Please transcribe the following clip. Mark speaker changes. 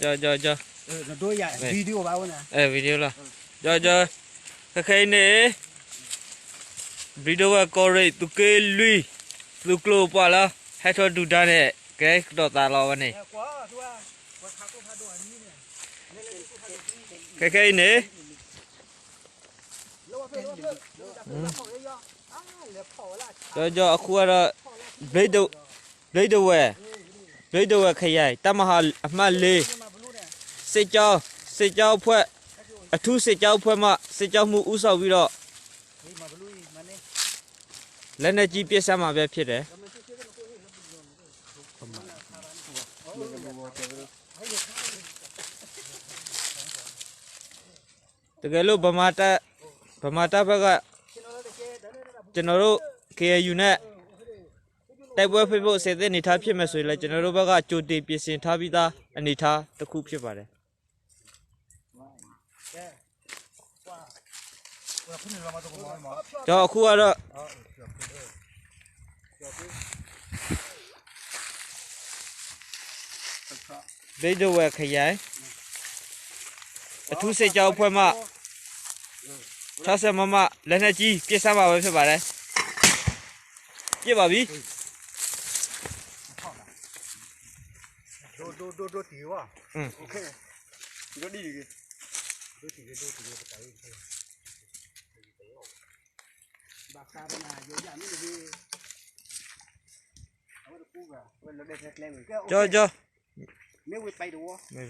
Speaker 1: cho
Speaker 2: đôi vậy video bao nè
Speaker 1: video là cho cái này video là có rồi tụi cái lui tụi lô qua là hay thôi tụi ta này cái đồ ta lo này cái này cho khu là lấy đồ về khai dài ta mà lê sẽ cho phải thu sẽ cho phải mà sẽ cho mua u sao vậy đó lên đây chỉ biết sao mà biếtဖြစ်တယ်တကယ်လို့ဗမာတပ်ဘက်ကကျွန်တော်တို့ KAU နဲ့တိုက်ပွဲဖိဖို့အစီအစဉ်နေထားဖြစ်မယ်ဆိုရင်လည်းကျွန်တော်တို့ဘက်ကကြိုတင်ပြင်ဆင်ထားပြီးသားအနေထားတစ်ခုဖြစ်ပါတယ်ကျွန်တော်အခုကတော့ဗိဒဝဲခရိုင်အထူးစစ်ကြောင်းဖွဲ့မှ60မမလက်နက်ကြီးပြစ်စမ်းပါပဲဖြစ်ပါတယ်ပြစ်ပါပြီ
Speaker 2: ဒိုတီဝါโอเคဒီလိုဒီဒိုတီဘာသာရနာရောရမင်းဒီအဝတ်ကူကဝယ်လို့တဲ့ကလဲ
Speaker 1: ကြော
Speaker 2: 没会摆的哦。
Speaker 1: 没